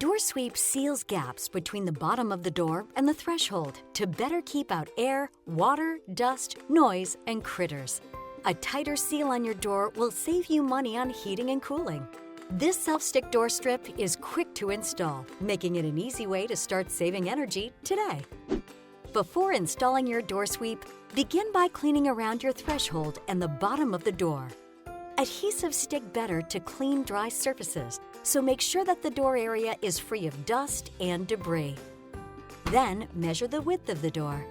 door sweep seals gaps between the bottom of the door and the threshold to better keep out air, water, dust, noise, and critters. A tighter seal on your door will save you money on heating and cooling. This self-stick door strip is quick to install, making it an easy way to start saving energy today. Before installing your door sweep, begin by cleaning around your threshold and the bottom of the door. Adhesives stick better to clean, dry surfaces, so make sure that the door area is free of dust and debris. Then measure the width of the door.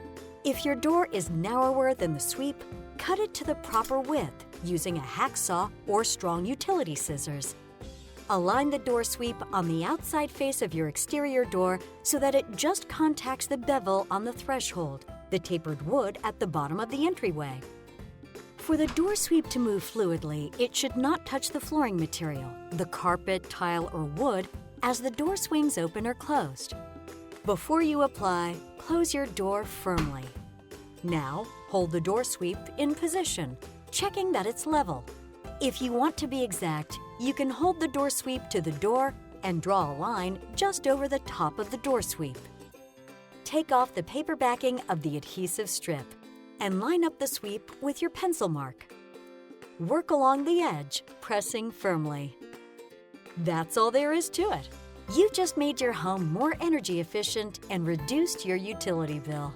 If your door is narrower than the sweep, cut it to the proper width using a hacksaw or strong utility scissors. Align the door sweep on the outside face of your exterior door so that it just contacts the bevel on the threshold, the tapered wood at the bottom of the entryway. For the door sweep to move fluidly, it should not touch the flooring material, the carpet, tile, or wood as the door swings open or closed. Before you apply, close your door firmly. Now, hold the door sweep in position, checking that it's level. If you want to be exact, you can hold the door sweep to the door and draw a line just over the top of the door sweep. Take off the paper backing of the adhesive strip and line up the sweep with your pencil mark. Work along the edge, pressing firmly. That's all there is to it. You just made your home more energy efficient and reduced your utility bill.